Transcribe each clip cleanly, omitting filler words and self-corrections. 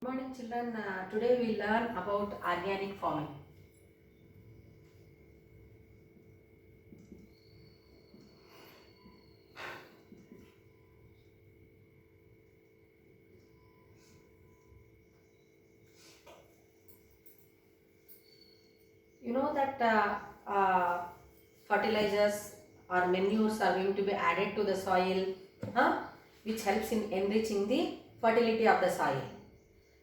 Good morning children. Today we learn about organic farming. You know that fertilizers or manures are going to be added to the soil, which helps in enriching the fertility of the soil.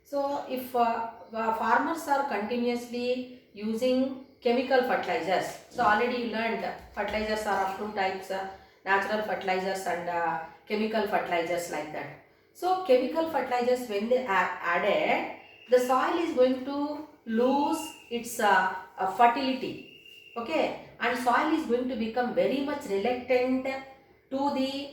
So if farmers are continuously using chemical fertilizers, so already you learned fertilizers are of two types, natural fertilizers and chemical fertilizers like that. So chemical fertilizers, when they are added, the soil is going to lose its fertility, okay, and soil is going to become very much reluctant to the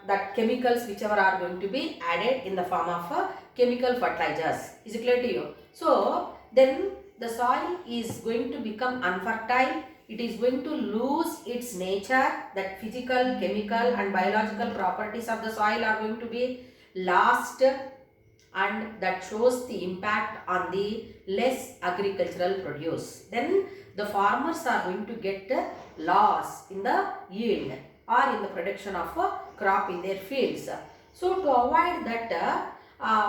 that chemicals whichever are going to be added in the form of chemical fertilizers. Is it clear to you? So then the soil is going to become unfertile. It is going to lose its nature, that physical, chemical and biological properties of the soil are going to be lost, and that shows the impact on the less agricultural produce. Then the farmers are going to get loss in the yield or in the production of a crop in their fields. So to avoid that,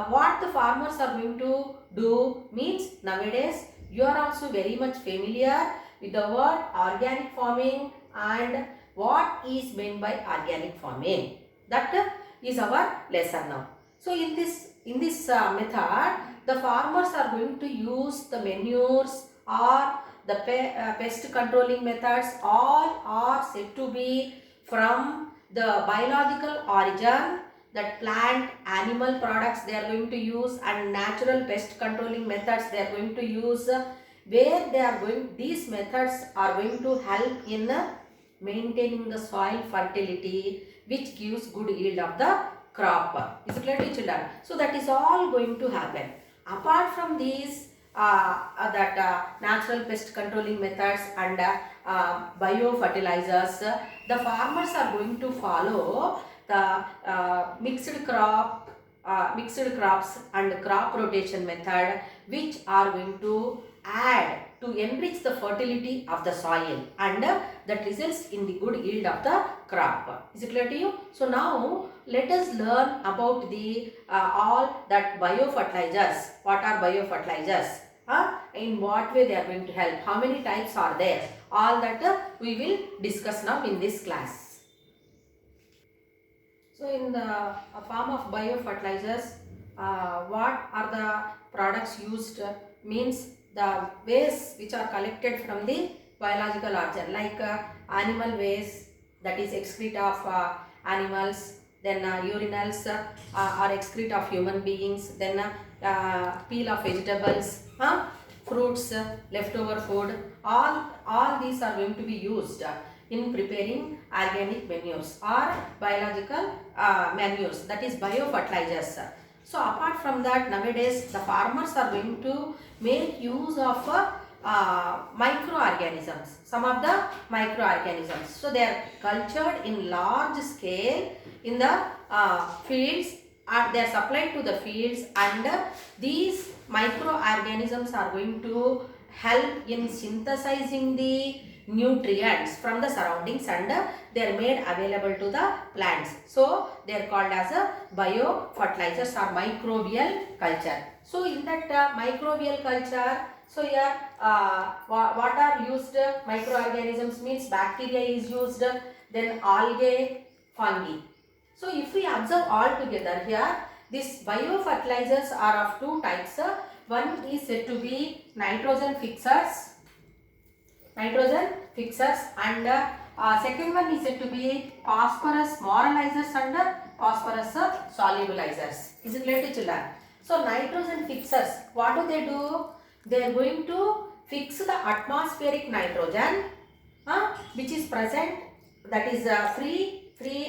what the farmers are going to do means, nowadays you are also very much familiar with the word organic farming and what is meant by organic farming. That is our lesson now. So in this method, the farmers are going to use the manures or the pest controlling methods. All are said to be from the biological origin, that plant animal products they are going to use, and natural pest controlling methods they are going to use, where they are going, these methods are going to help in maintaining the soil fertility, which gives good yield of the crop. Is it clear to children? So that is all going to happen. Apart from these natural pest controlling methods and biofertilizers, the farmers are going to follow the mixed crops and crop rotation method, which are going to add to enrich the fertility of the soil, and that results in the good yield of the crop. Is it clear to you? So now let us learn about the all that biofertilizers. What are biofertilizers? In what way they are going to help? How many types are there? All that we will discuss now in this class. So in the form of biofertilizers, what are the products used? Means the waste which are collected from the biological origin, like animal waste, that is excrete of animals, then urinals or excrete of human beings, then peel of vegetables, fruits, leftover food, all these are going to be used in preparing organic manures or biological manures, that is biofertilizers. So apart from that, nowadays the farmers are going to make use of microorganisms, some of the microorganisms. So they are cultured in large scale in the fields, or they are supplied to the fields, and these microorganisms are going to help in synthesizing the nutrients from the surroundings, and they are made available to the plants. So they are called as a biofertilizers or microbial culture. So in that microbial culture, so here what are used? Microorganisms means bacteria is used, then algae, fungi. So if we observe all together here, these biofertilizers are of two types. One is said to be nitrogen fixers, and second one is said to be phosphorus moralizers and phosphorus solubilizers. Is it clear to children? So nitrogen fixers, what do? They are going to fix the atmospheric nitrogen which is present, that is free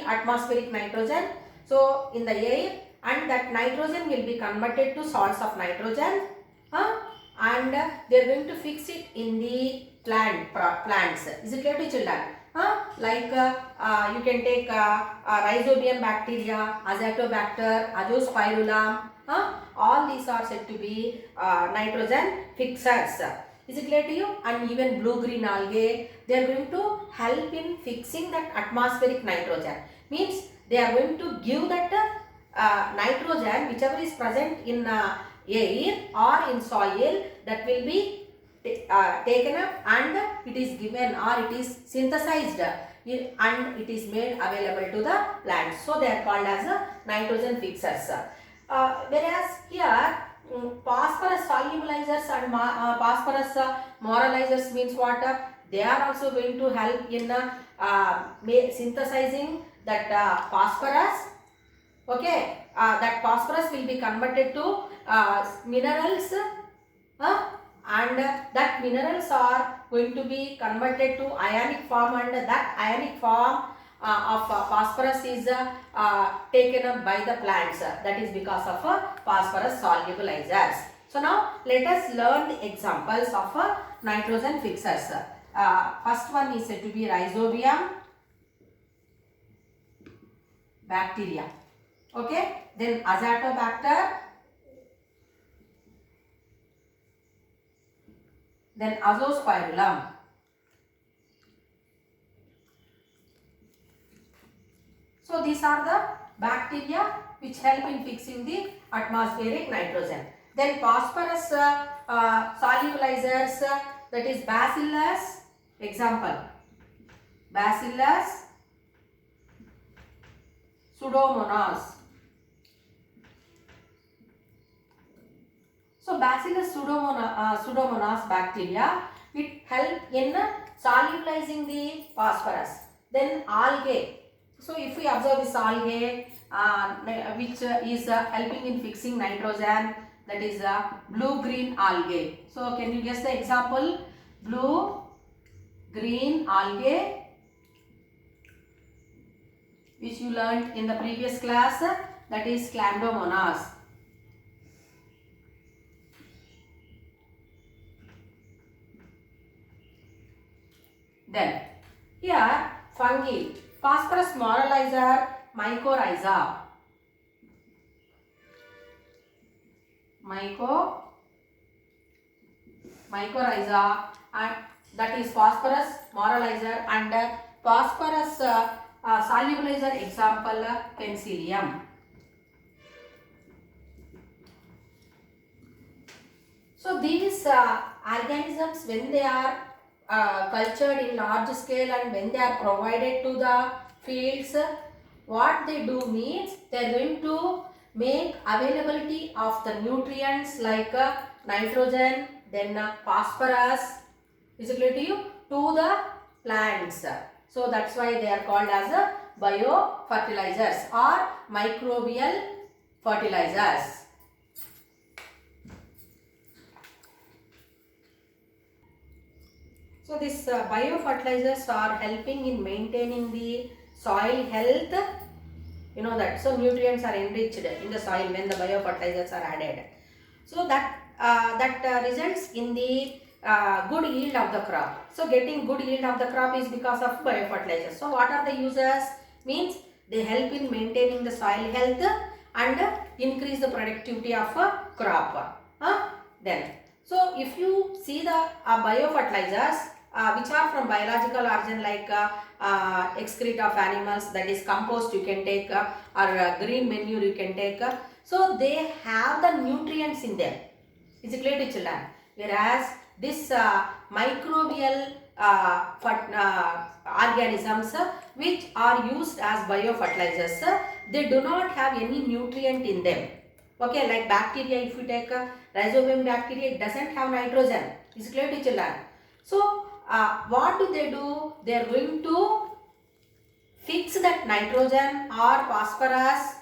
atmospheric nitrogen, so in the air, and that nitrogen will be converted to salts of nitrogen, and they are going to fix it in the plants. Is it clear to children? You can take Rhizobium bacteria, Azotobacter, Azospirillum. All these are said to be nitrogen fixers. Is it clear to you? And even blue-green algae, they are going to help in fixing that atmospheric nitrogen. Means they are going to give that nitrogen whichever is present in air or in soil, that will be taken up and it is given or it is synthesized and it is made available to the plants. So they are called as nitrogen fixers. Whereas here phosphorus solubilizers and phosphorus moralizers means what? They are also going to help in synthesizing that phosphorus. Okay, that phosphorus will be converted to minerals, and that minerals are going to be converted to ionic form, and that ionic form of phosphorus is taken up by the plants. That is because of phosphorus solubilizers. So now let us learn the examples of nitrogen fixers. First one is said to be Rhizobium bacteria. Okay, then Azotobacter, then Azospirillum. So these are the bacteria which help in fixing the atmospheric nitrogen. Then phosphorus solubilizers, that is Bacillus. Example, Bacillus Pseudomonas. So Bacillus Pseudomonas bacteria, it help in solubilizing the phosphorus. Then algae. So if we observe this algae which is helping in fixing nitrogen, that is blue-green algae. So can you guess the example? Blue-green algae, which you learned in the previous class, that is Chlamydomonas. Then here fungi, phosphorus moralizer, mycorrhiza. Mycorrhiza, and that is phosphorus moralizer, and phosphorus solubilizer, example Penicillium. So these organisms, when they are cultured in large scale and when they are provided to the fields, what they do means they are going to make availability of the nutrients like nitrogen, then phosphorus, is it clear to you, to the plants. So that's why they are called as biofertilizers or microbial fertilizers. So these biofertilizers are helping in maintaining the soil health. You know that. So nutrients are enriched in the soil when the biofertilizers are added. So that results in the good yield of the crop. So getting good yield of the crop is because of biofertilizers. So what are the uses? Means they help in maintaining the soil health and increase the productivity of a crop. Then, so if you see the biofertilizers which are from biological origin, like excrete of animals, that is compost you can take, or green manure you can take. So they have the nutrients in them. Is it clear to children? Whereas this microbial organisms which are used as biofertilizers, they do not have any nutrient in them. Okay, like bacteria, if you take Rhizobium bacteria, it doesn't have nitrogen. Is it clear to children? So what do? They are going to fix that nitrogen or phosphorus,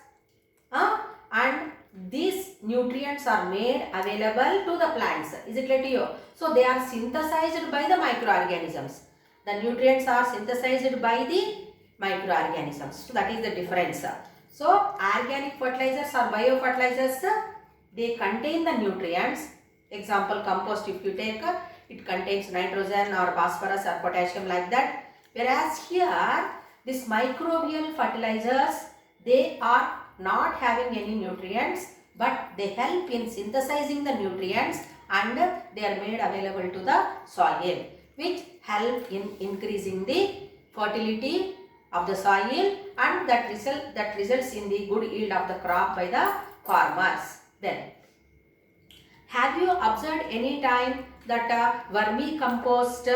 and these nutrients are made available to the plants. Is it clear to you? So they are synthesized by the microorganisms. The nutrients are synthesized by the microorganisms. So that is the difference. So organic fertilizers or biofertilizers, they contain the nutrients. Example, compost if you take, it contains nitrogen or phosphorus or potassium, like that. Whereas here, this microbial fertilizers, they are not having any nutrients, but they help in synthesizing the nutrients and they are made available to the soil, which help in increasing the fertility of the soil, and that results in the good yield of the crop by the farmers. Then, have you observed any time that vermicompost?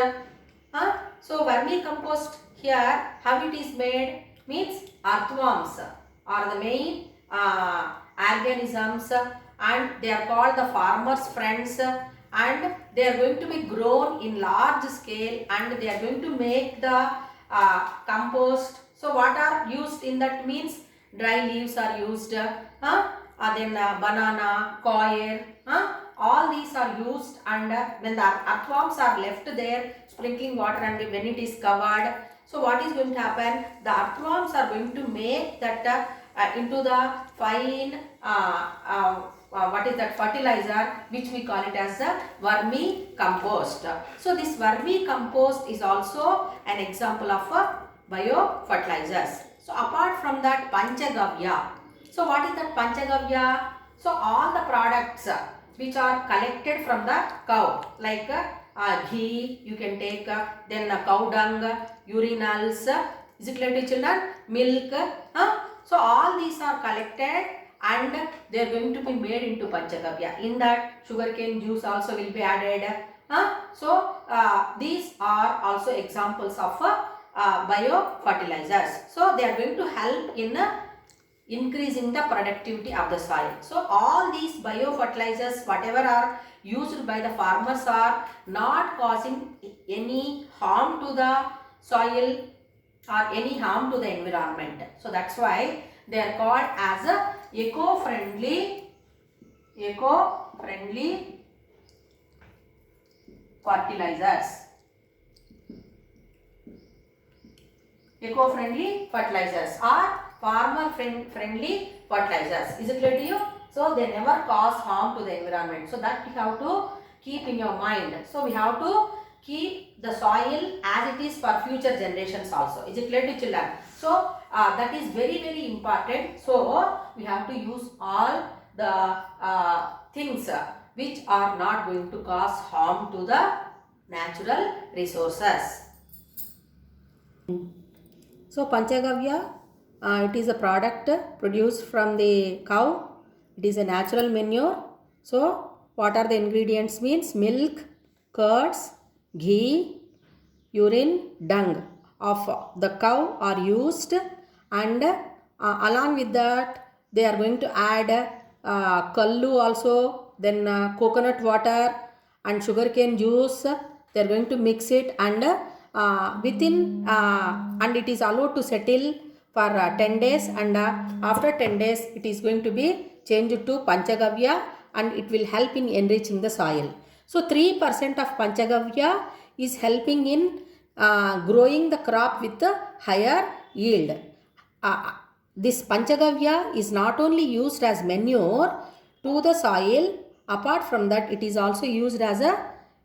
So vermicompost here, how it is made means earthworms are the main organisms, and they are called the farmers' friends, and they are going to be grown in large scale, and they are going to make the compost. So what are used in that means dry leaves are used, then banana, coir, all these are used, and when the earthworms are left there, sprinkling water, and when it is covered, so what is going to happen? The earthworms are going to make that into the fine what is that fertilizer, which we call it as the vermicompost. So this vermicompost is also an example of biofertilizers. So apart from that, Panchagavya. So what is that Panchagavya? So all the products which are collected from the cow, like ghee you can take, then cow dung, urinals, is it clear to children? Milk, so all these are collected and they are going to be made into Panchagavya. In that, sugarcane juice also will be added. So these are also examples of biofertilizers. So they are going to help in increasing the productivity of the soil. So all these biofertilizers, whatever are used by the farmers, are not causing any harm to the soil or any harm to the environment. So that's why they are called as a eco-friendly fertilizers. Eco-friendly fertilizers or farmer-friendly fertilizers. Is it clear to you? So they never cause harm to the environment. So that you have to keep in your mind. So we have to keep the soil as it is for future generations also. Is it clear to children? So that is very, very important. So we have to use all the things which are not going to cause harm to the natural resources. So Panchagavya, it is a product produced from the cow. It is a natural manure. So what are the ingredients means? Milk, curds, ghee, urine, dung of the cow are used, and along with that they are going to add kallu also, then coconut water and sugarcane juice. They are going to mix it, and and it is allowed to settle for 10 days, and after 10 days it is going to be changed to Panchagavya, and it will help in enriching the soil. So 3% of Panchagavya is helping in growing the crop with a higher yield. This Panchagavya is not only used as manure to the soil, apart from that it is also used as a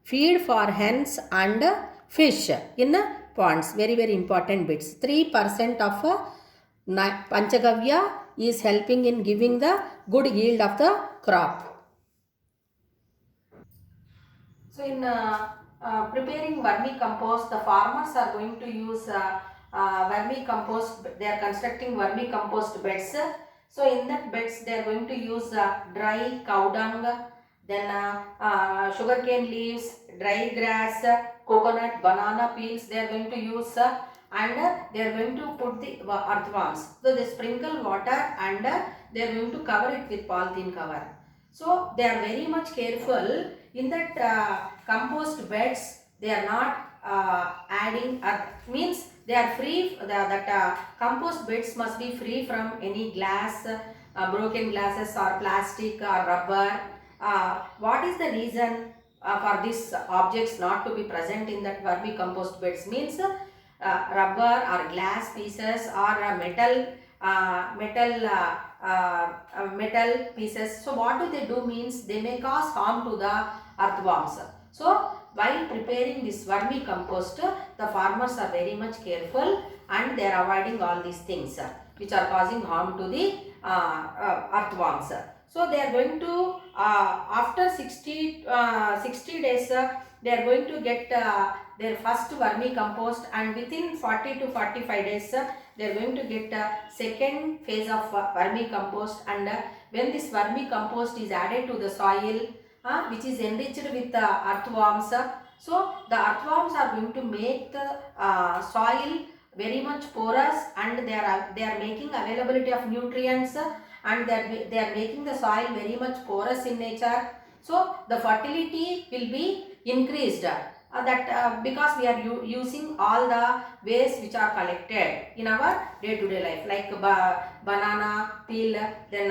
feed for hens and fish in ponds. Very, very important bits. 3% of Panchagavya is helping in giving the good yield of the crop. So in preparing vermicompost, the farmers are going to use vermicompost. They are constructing vermicompost beds. So in that beds they are going to use dry cow dung, then sugarcane leaves, dry grass, coconut, banana peels they are going to use, and they are going to put the earthworms. So they sprinkle water and they are going to cover it with polythene cover. So they are very much careful in that compost beds. They are not adding means they are free. That compost beds must be free from any glass, broken glasses or plastic or rubber. What is the reason for these objects not to be present in that vermicompost beds? Means rubber or glass pieces or metal pieces. So what do they do means they may cause harm to the earthworms. So while preparing this vermicompost, the farmers are very much careful and they are avoiding all these things which are causing harm to the earthworms. So they are going to after 60 days they are going to get their first vermicompost, and within 40 to 45 days they are going to get second phase of vermicompost. And when this vermicompost is added to the soil which is enriched with earthworms, so the earthworms are going to make the soil very much porous, and they are making availability of nutrients, and they are making the soil very much porous in nature. So the fertility will be increased. Because we are using all the waste which are collected in our day-to-day life, like banana peel, then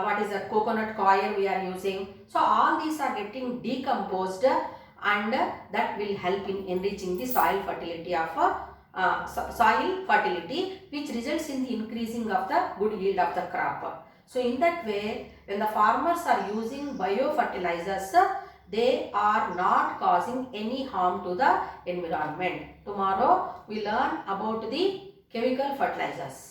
what is that, coconut coir we are using. So all these are getting decomposed, and that will help in enriching the soil fertility of soil fertility, which results in the increasing of the good yield of the crop. So in that way, when the farmers are using biofertilizers, they are not causing any harm to the environment. Tomorrow we learn about the chemical fertilizers.